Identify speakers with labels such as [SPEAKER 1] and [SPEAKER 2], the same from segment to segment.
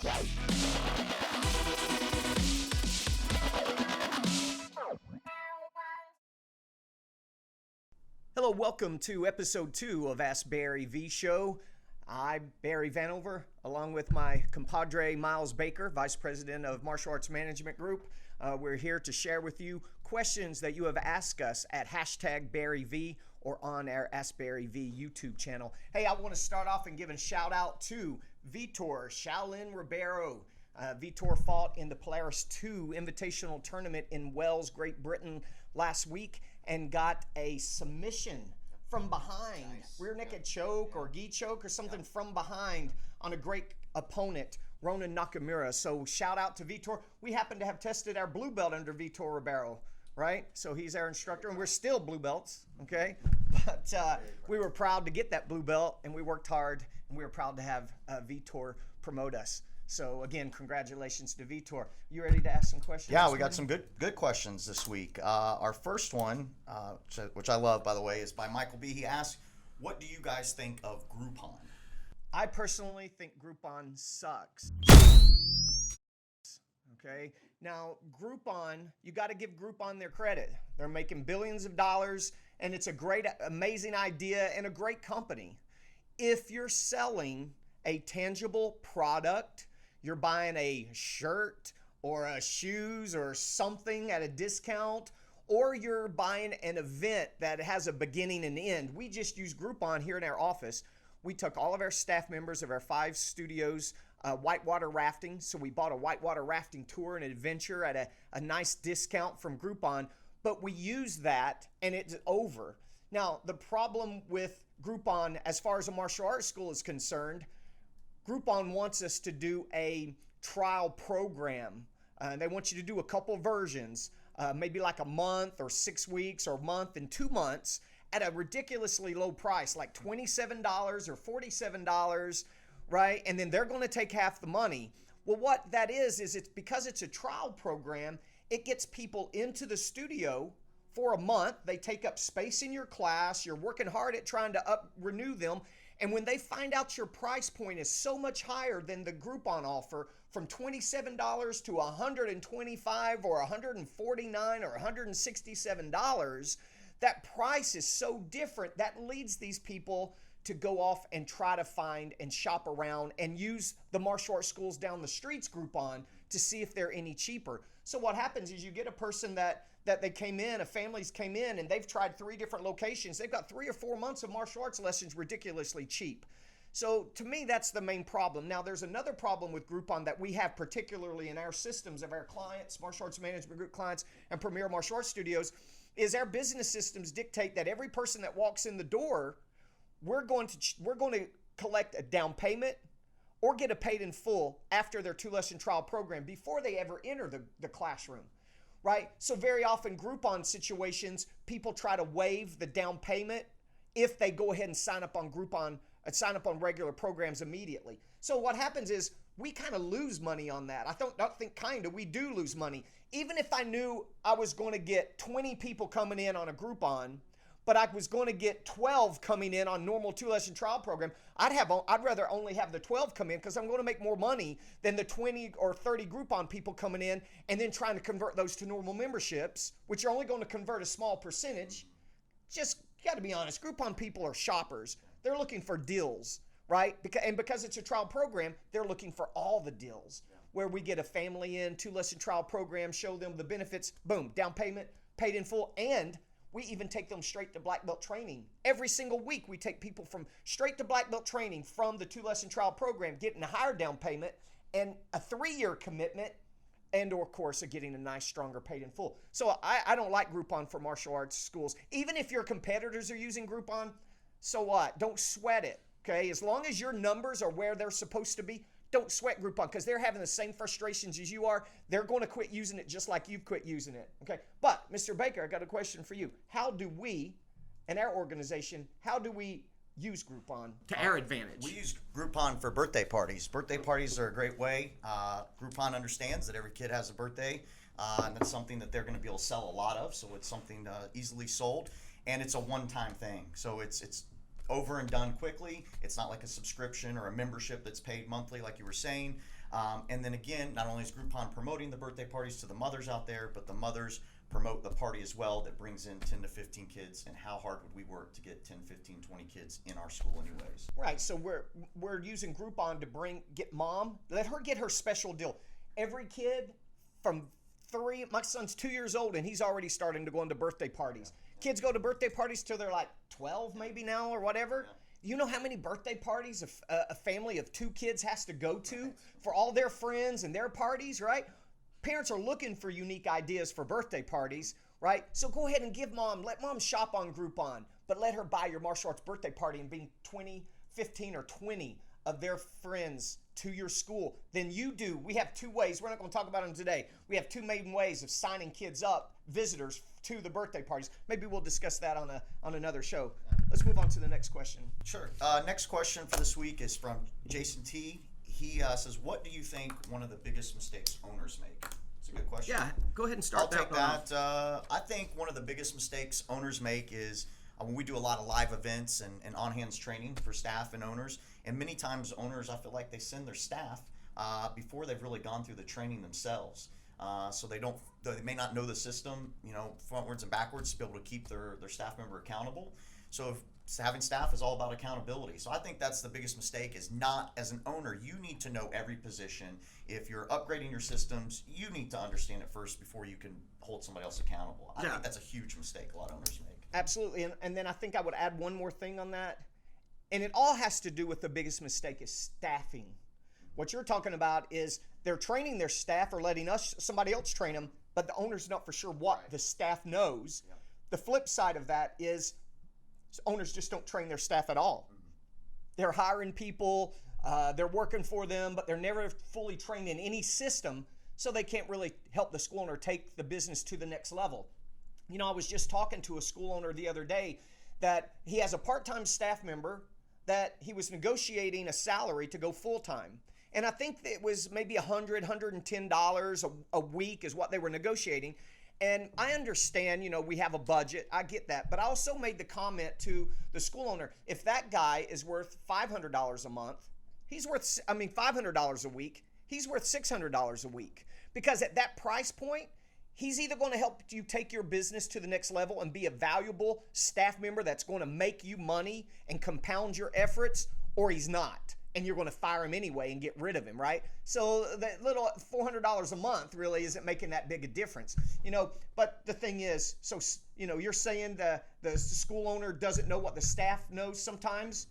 [SPEAKER 1] Hello, welcome to episode 2 of Ask Barry V Show. I'm Barry Vanover, along with my compadre Miles Baker, Vice President of Martial Arts Management Group. We're here to share with you questions that you have asked us at #BarryV or on our Ask Barry V YouTube channel. Hey, I want to start off and give a shout out to Vitor Shaolin Ribeiro. Vitor fought in the Polaris 2 Invitational Tournament in Wales, Great Britain last week and got a submission from behind, rear naked choke or gi choke or something from behind on a great opponent, Ronan Nakamura. So shout out to Vitor. We happen to have tested our blue belt under Vitor Ribeiro, right? So he's our instructor, and we're still blue belts, okay? But we were proud to get that blue belt, and we worked hard, and we were proud to have Vitor promote us. So again, congratulations to Vitor. You ready to ask some questions?
[SPEAKER 2] Yeah, we got some good questions this week. Our first one, which I love, by the way, is by Michael B. He asks, what do you guys think of Groupon?
[SPEAKER 1] I personally think Groupon sucks. Okay, now Groupon, you got to give Groupon their credit. They're making billions of dollars, and it's a great, amazing idea and a great company. If you're selling a tangible product, you're buying a shirt or a shoes or something at a discount, or you're buying an event that has a beginning and end. We just use Groupon here in our office. We took all of our staff members of our 5 studios whitewater rafting. So we bought a whitewater rafting tour and adventure at a nice discount from Groupon, but we used that and it's over. Now, the problem with Groupon, as far as a martial arts school is concerned, Groupon wants us to do a trial program. They want you to do a couple versions, maybe like a month or 6 weeks or a month and 2 months at a ridiculously low price, like $27 or $47, right? And then they're going to take half the money. Well, what that is it's because it's a trial program, it gets people into the studio for a month. They take up space in your class. You're working hard at trying to renew them. And when they find out your price point is so much higher than the Groupon offer, from $27 to $125 or $149 or $167, that price is so different that leads these people to go off and try to find and shop around and use the martial arts schools down the streets Groupon to see if they're any cheaper. So what happens is you get a person that they came in, a family's came in, and they've tried 3 different locations. They've got 3 or 4 months of martial arts lessons ridiculously cheap. So to me, that's the main problem. Now, there's another problem with Groupon that we have particularly in our systems of our clients, martial arts management group clients, and Premier Martial Arts Studios, is our business systems dictate that every person that walks in the door, we're going to collect a down payment or get a paid in full after their 2-lesson trial program before they ever enter the classroom. Right? So very often Groupon situations, people try to waive the down payment if they go ahead and sign up on Groupon, sign up on regular programs immediately. So what happens is we kind of lose money on that. I don't think kind of, we do lose money. Even if I knew I was going to get 20 people coming in on a Groupon, but I was going to get 12 coming in on normal 2-lesson trial program, I'd rather only have the 12 come in because I'm going to make more money than the 20 or 30 Groupon people coming in and then trying to convert those to normal memberships, which are only going to convert a small percentage. Just got to be honest, Groupon people are shoppers. They're looking for deals, right? And because it's a trial program, they're looking for all the deals. Where we get a family in, 2-lesson trial program, show them the benefits, boom, down payment, paid in full, and we even take them straight to black belt training. Every single week, we take people from straight to black belt training from the 2-lesson trial program, getting a higher down payment and a 3-year commitment, and of course, getting a nice, stronger paid in full. So I don't like Groupon for martial arts schools. Even if your competitors are using Groupon, so what? Don't sweat it, okay? As long as your numbers are where they're supposed to be, don't sweat Groupon because they're having the same frustrations as you are. They're going to quit using it just like you've quit using it. Okay. But Mr. Baker, I got a question for you. How do we, in our organization, how do we use Groupon to our advantage?
[SPEAKER 2] We use Groupon for birthday parties. Birthday parties are a great way. Groupon understands that every kid has a birthday, and that's something that they're going to be able to sell a lot of. So it's something easily sold, and it's a one-time thing. So it's over and done quickly. It's not like a subscription or a membership that's paid monthly like you were saying. And then again, not only is Groupon promoting the birthday parties to the mothers out there, but the mothers promote the party as well that brings in 10 to 15 kids. And how hard would we work to get 10, 15, 20 kids in our school anyways?
[SPEAKER 1] Right, so we're using Groupon to get mom, let her get her special deal. Every kid from my son's 2 years old and he's already starting to go into birthday parties. Kids go to birthday parties till they're like 12 maybe now or whatever. You know how many birthday parties a family of 2 kids has to go to for all their friends and their parties, right? Parents are looking for unique ideas for birthday parties, right? So go ahead and let mom shop on Groupon, but let her buy your martial arts birthday party and bring 20, 15, or 20 of their friends to your school. Then we have 2 ways. We're not going to talk about them today. We have 2 main ways of signing kids up, visitors to the birthday parties. Maybe we'll discuss that on another show. Let's move on to the next question.
[SPEAKER 2] Sure. Next question for this week is from Jason T. He says, what do you think one of the biggest mistakes owners make? It's a good question.
[SPEAKER 1] Yeah, go ahead and start.
[SPEAKER 2] I'll take that. I think one of the biggest mistakes owners make is when we do a lot of live events and on-hands training for staff and owners. And many times owners, I feel like they send their staff before they've really gone through the training themselves. So they may not know the system, frontwards and backwards to be able to keep their staff member accountable. So having staff is all about accountability. So I think that's the biggest mistake is not, as an owner, you need to know every position. If you're upgrading your systems, you need to understand it first before you can hold somebody else accountable. I think that's a huge mistake a lot of owners make.
[SPEAKER 1] Absolutely. And then I think I would add one more thing on that. And it all has to do with the biggest mistake is staffing. What you're talking about is they're training their staff or letting somebody else train them, but the owner's not for sure what the staff knows. Yep. The flip side of that is owners just don't train their staff at all. They're hiring people, they're working for them, but they're never fully trained in any system, so they can't really help the school owner take the business to the next level. I was just talking to a school owner the other day that he has a part-time staff member that he was negotiating a salary to go full-time. And I think it was maybe $100, $110 a week is what they were negotiating. And I understand, we have a budget. I get that. But I also made the comment to the school owner, if that guy is worth $500 a month, he's worth, $500 a week, he's worth $600 a week. Because at that price point, he's either going to help you take your business to the next level and be a valuable staff member that's going to make you money and compound your efforts, or he's not. And you're going to fire him anyway and get rid of him, right? So that little $400 a month really isn't making that big a difference, But the thing is, you're saying the school owner doesn't know what the staff knows sometimes,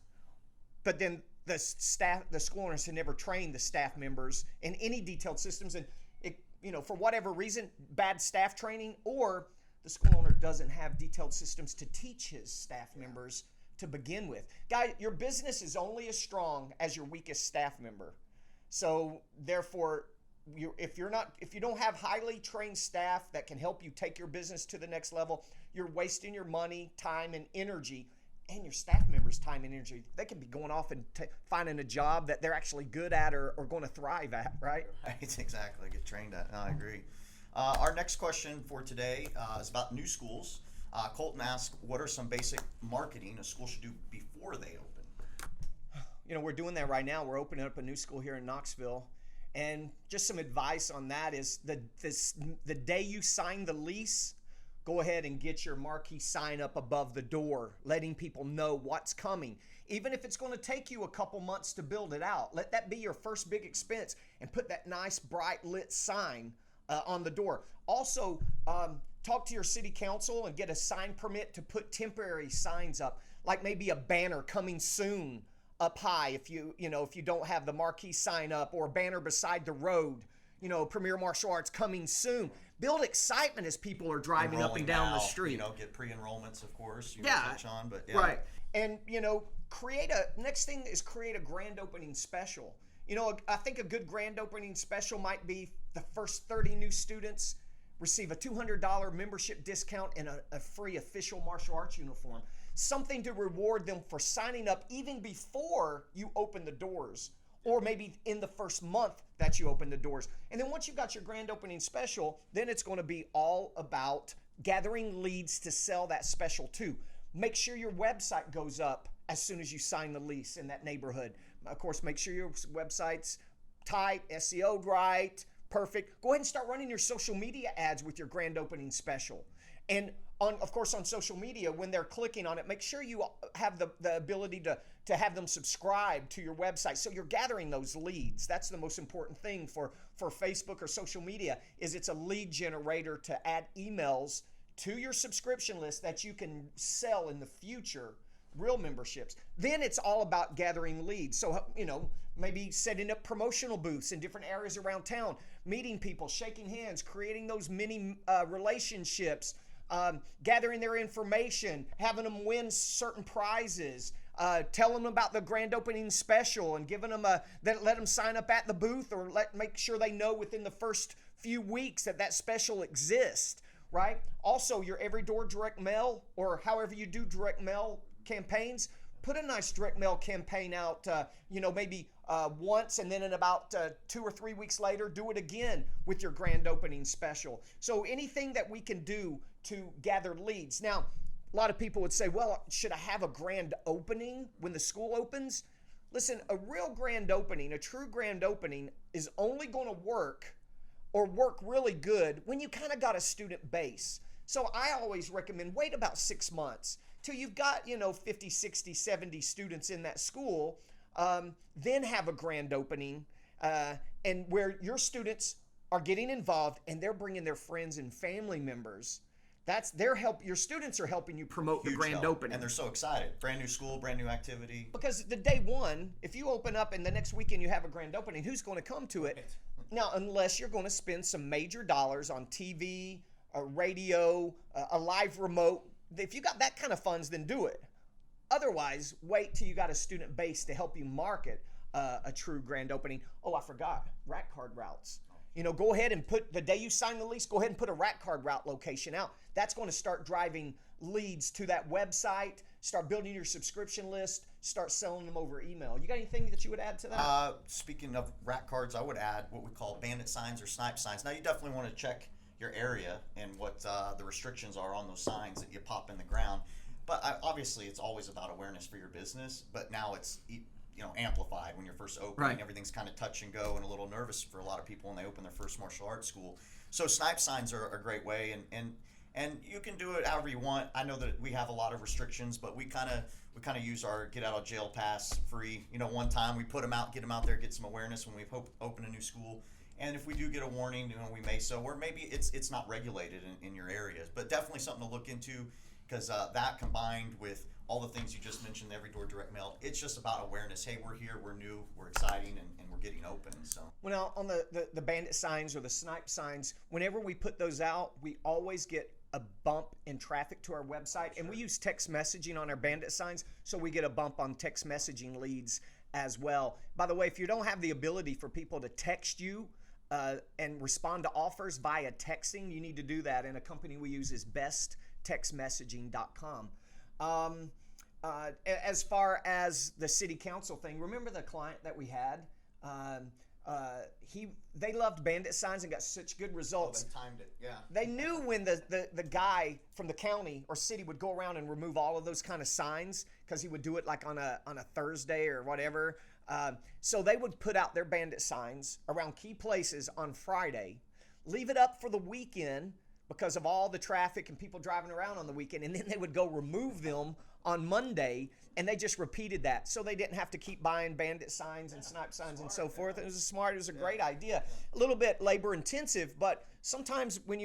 [SPEAKER 1] but then the school owners have never trained the staff members in any detailed systems, and for whatever reason, bad staff training, or the school owner doesn't have detailed systems to teach his staff members to begin with. Guy, your business is only as strong as your weakest staff member. So therefore, if you don't have highly trained staff that can help you take your business to the next level, you're wasting your money, time, and energy, and your staff members' time and energy. They can be going off and finding a job that they're actually good at or going to thrive at, right?
[SPEAKER 2] Right, exactly. Get trained at. No, I agree. Our next question for today is about new schools. Colton asks, what are some basic marketing a school should do before they open?
[SPEAKER 1] We're doing that right now. We're opening up a new school here in Knoxville. And just some advice on that is the day you sign the lease, go ahead and get your marquee sign up above the door, letting people know what's coming. Even if it's going to take you a couple months to build it out, let that be your first big expense and put that nice bright lit sign on the door. Also, talk to your city council and get a sign permit to put temporary signs up, like maybe a banner coming soon up high if you don't have the marquee sign up, or a banner beside the road, Premier Martial Arts coming soon. Build excitement as people are driving up and down the street.
[SPEAKER 2] Get pre-enrollments, of course.
[SPEAKER 1] Touch
[SPEAKER 2] on, but
[SPEAKER 1] right. And next thing is create a grand opening special. I think a good grand opening special might be the first 30 new students receive a $200 membership discount and a free official martial arts uniform. Something to reward them for signing up even before you open the doors, or maybe in the first month that you open the doors. And then once you've got your grand opening special, then it's going to be all about gathering leads to sell that special to. Make sure your website goes up as soon as you sign the lease in that neighborhood. Of course, make sure your website's tight, SEO'd right, perfect. Go ahead and start running your social media ads with your grand opening special. And of course, on social media, when they're clicking on it, make sure you have the ability to have them subscribe to your website. So you're gathering those leads. That's the most important thing for Facebook or social media, is it's a lead generator to add emails to your subscription list that you can sell in the future, real memberships. Then it's all about gathering leads. So, maybe setting up promotional booths in different areas around town, meeting people, shaking hands, creating those mini relationships, gathering their information, having them win certain prizes, telling them about the grand opening special and giving them let them sign up at the booth, or make sure they know within the first few weeks that special exists, right? Also, your every door direct mail, or however you do direct mail campaigns, put a nice direct mail campaign out, maybe once, and then in about 2 or 3 weeks later, do it again with your grand opening special. So anything that we can do to gather leads. Now, a lot of people would say, well, should I have a grand opening when the school opens? Listen, a real grand opening, a true grand opening, is only going to work really good when you kind of got a student base. So I always recommend wait about 6 months till you've got, 50, 60, 70 students in that school, then have a grand opening, and where your students are getting involved and they're bringing their friends and family members. That's their help. Your students are helping you promote the grand opening.
[SPEAKER 2] And they're so excited. Brand new school, brand new activity.
[SPEAKER 1] Because the day one, if you open up and the next weekend you have a grand opening, who's going to come to it? Now, unless you're going to spend some major dollars on TV, a radio, a live remote. If you got that kind of funds, then do it. Otherwise, wait till you got a student base to help you market a true grand opening. Oh, I forgot, rack card routes. Go ahead and put, the day you sign the lease, go ahead and put a rack card route location out. That's going to start driving leads to that website, start building your subscription list, start selling them over email. You got anything that you would add to that?
[SPEAKER 2] Speaking of rack cards, I would add what we call bandit signs or snipe signs. Now, you definitely want to check your area and what the restrictions are on those signs that you pop in the ground. But obviously, it's always about awareness for your business. But now it's amplified when you're first opening.
[SPEAKER 1] Right.
[SPEAKER 2] Everything's kind of touch and go and a little nervous for a lot of people when they open their first martial arts school. So snipe signs are a great way, and you can do it however you want. I know that we have a lot of restrictions, but we kind of use our get out of jail pass free. One time we put them out, get them out there, get some awareness when we open a new school. And if we do get a warning, we may or maybe it's not regulated in your areas, but definitely something to look into, because that combined with all the things you just mentioned, every door direct mail, it's just about awareness. Hey, we're here, we're new, we're exciting, and we're getting open. So,
[SPEAKER 1] well, now on the bandit signs or the snipe signs, whenever we put those out, we always get a bump in traffic to our website. Sure. And we use text messaging on our bandit signs, so we get a bump on text messaging leads as well. By the way, if you don't have the ability for people to text you and respond to offers via texting, you need to do that. And a company we use is besttextmessaging.com. As far as the city council thing, remember the client that we had? They loved bandit signs and got such good results.
[SPEAKER 2] They timed it, yeah.
[SPEAKER 1] They knew when the guy from the county or city would go around and remove all of those kind of signs, because he would do it like on a Thursday or whatever. So they would put out their bandit signs around key places on Friday, leave it up for the weekend because of all the traffic and people driving around on the weekend, and then they would go remove them on Monday, and they just repeated that. So they didn't have to keep buying bandit signs and snipe signs and so forth. It was a great idea. A little bit labor intensive, but sometimes when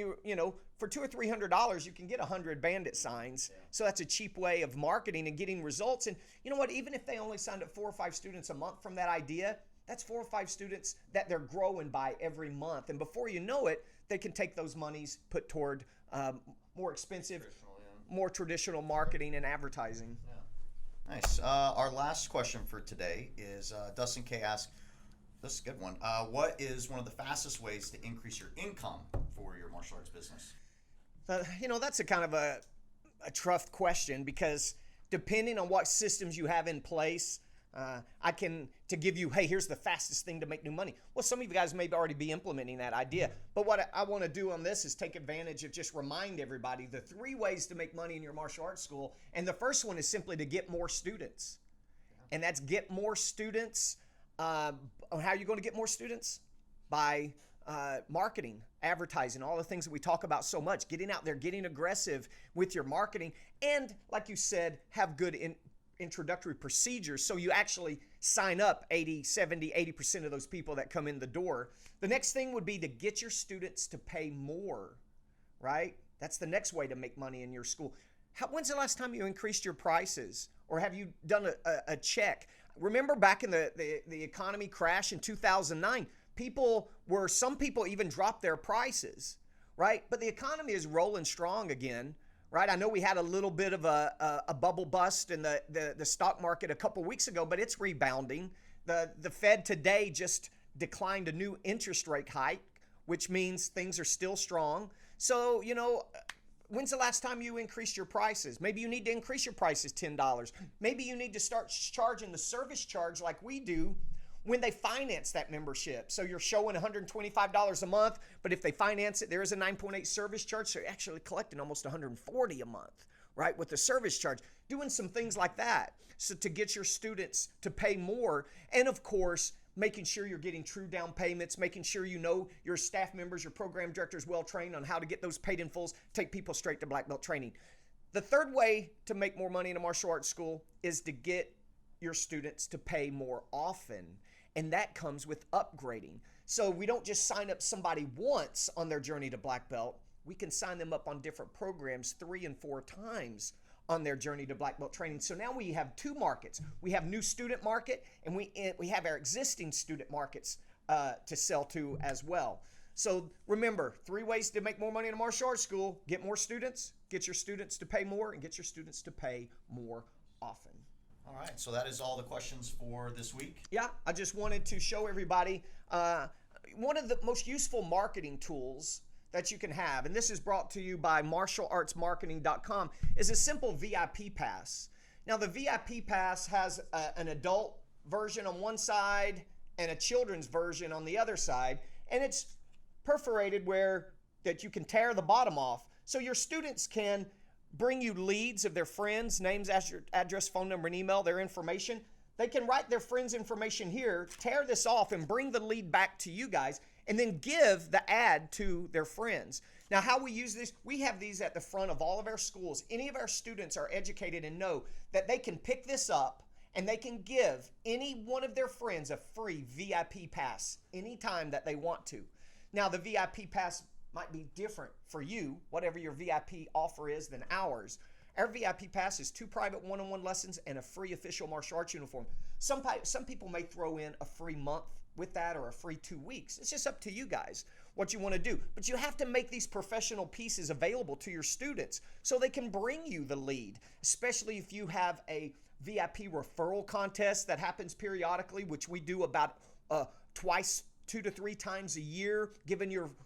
[SPEAKER 1] for $200 or $300, you can get 100 bandit signs. So that's a cheap way of marketing and getting results. And you know what? Even if they only signed up 4 or 5 students a month from that idea, that's 4 or 5 students that they're growing by every month. And before you know it, they can take those monies, put toward more expensive, more traditional marketing and advertising.
[SPEAKER 2] Yeah. Nice. Our last question for today is Dustin K asks, this is a good one. What is one of the fastest ways to increase your income for your martial arts business?
[SPEAKER 1] That's a kind of a tough question, because depending on what systems you have in place, to give you, hey, here's the fastest thing to make new money. Well, some of you guys may already be implementing that idea. But what I want to do on this is take advantage of just remind everybody the 3 ways to make money in your martial arts school. And the first one is simply to get more students. And that's get more students How are you going to get more students? By marketing, advertising, all the things that we talk about so much, getting out there, getting aggressive with your marketing, and like you said, have good introductory procedures so you actually sign up 80, 70, 80% of those people that come in the door. The next thing would be to get your students to pay more, right? That's the next way to make money in your school. When's the last time you increased your prices? Or have you done a check? Remember back in the economy crash in 2009, some people even dropped their prices, right? But the economy is rolling strong again, right? I know we had a little bit of a bubble bust in the stock market a couple weeks ago, but it's rebounding. The Fed today just declined a new interest rate hike, which means things are still strong. So, when's the last time you increased your prices? Maybe you need to increase your prices $10. Maybe you need to start charging the service charge like we do when they finance that membership. So you're showing $125 a month, but if they finance it, there is a 9.8 service charge. So you're actually collecting almost $140 a month, right, with the service charge. Doing some things like that so to get your students to pay more. And of course, making sure you're getting true down payments, making sure your staff members, your program directors well trained on how to get those paid in fulls, take people straight to black belt training. The third way to make more money in a martial arts school is to get your students to pay more often. And that comes with upgrading. So we don't just sign up somebody once on their journey to black belt. We can sign them up on different programs 3 and 4 times on their journey to black belt training. So now we have 2 markets. We have new student market, and we have our existing student markets to sell to as well. So remember, 3 ways to make more money in a martial arts school: get more students, get your students to pay more, and get your students to pay more often.
[SPEAKER 2] All right, so that is all the questions for this week.
[SPEAKER 1] Yeah, I just wanted to show everybody one of the most useful marketing tools that you can have, and this is brought to you by martialartsmarketing.com, is a simple VIP pass. Now, the VIP pass has an adult version on one side and a children's version on the other side, and it's perforated where that you can tear the bottom off, so your students can bring you leads of their friends, names, address, phone number, and email, their information. They can write their friends' information here, tear this off, and bring the lead back to you guys, and then give the ad to their friends. Now, how we use this, we have these at the front of all of our schools. Any of our students are educated and know that they can pick this up and they can give any one of their friends a free VIP pass anytime that they want to. Now, the VIP pass might be different for you, whatever your VIP offer is, than ours. Our VIP pass is 2 private one-on-one lessons and a free official martial arts uniform. Some people may throw in a free month with that or a free 2 weeks. It's just up to you guys what you want to do. But you have to make these professional pieces available to your students so they can bring you the lead, especially if you have a VIP referral contest that happens periodically, which we do about twice, 2 to 3 times a year,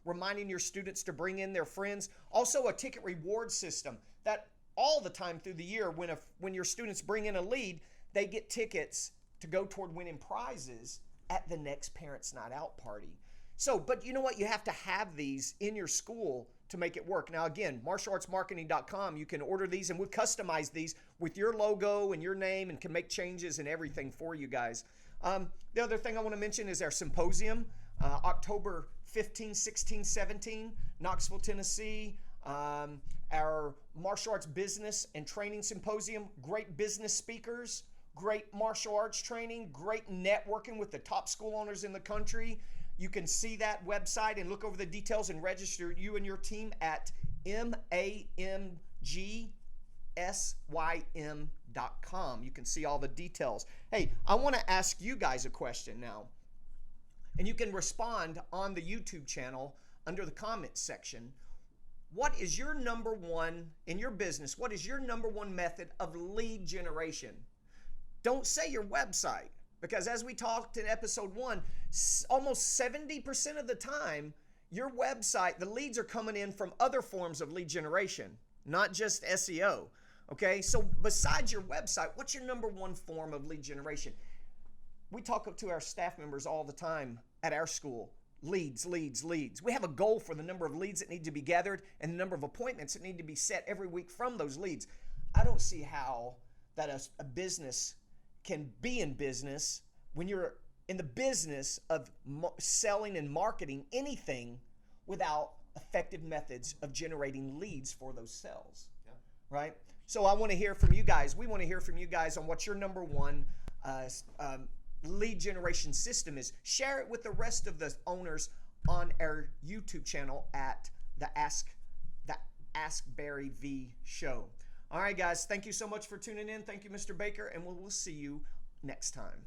[SPEAKER 1] reminding your students to bring in their friends. Also, a ticket reward system that all the time through the year, when your students bring in a lead, they get tickets to go toward winning prizes at the next Parents Night Out party. So, but you know what? You have to have these in your school to make it work. Now, again, martialartsmarketing.com, you can order these, and we'll customize these with your logo and your name and can make changes and everything for you guys. The other thing I want to mention is our symposium, October 15, 16, 17, Knoxville, Tennessee. Our martial arts business and training symposium, great business speakers, great martial arts training, great networking with the top school owners in the country. You can see that website and look over the details and register you and your team at mamgsym.com. You can see all the details. Hey, I want to ask you guys a question now. And you can respond on the YouTube channel under the comments section. What is your number one in your business? What is your number one method of lead generation? Don't say your website, because as we talked in episode 1, almost 70% of the time, your website, the leads are coming in from other forms of lead generation, not just SEO. Okay, so besides your website, what's your number one form of lead generation? We talk to our staff members all the time at our school. Leads, leads, leads. We have a goal for the number of leads that need to be gathered and the number of appointments that need to be set every week from those leads. I don't see how that a business can be in business when you're in the business of selling and marketing anything without effective methods of generating leads for those sales.
[SPEAKER 2] Yeah.
[SPEAKER 1] Right? So I want to hear from you guys. We want to hear from you guys on what your number one lead generation system is. Share it with the rest of the owners on our YouTube channel at the Ask Barry V Show. All right, guys. Thank you so much for tuning in. Thank you, Mr. Baker, and we'll see you next time.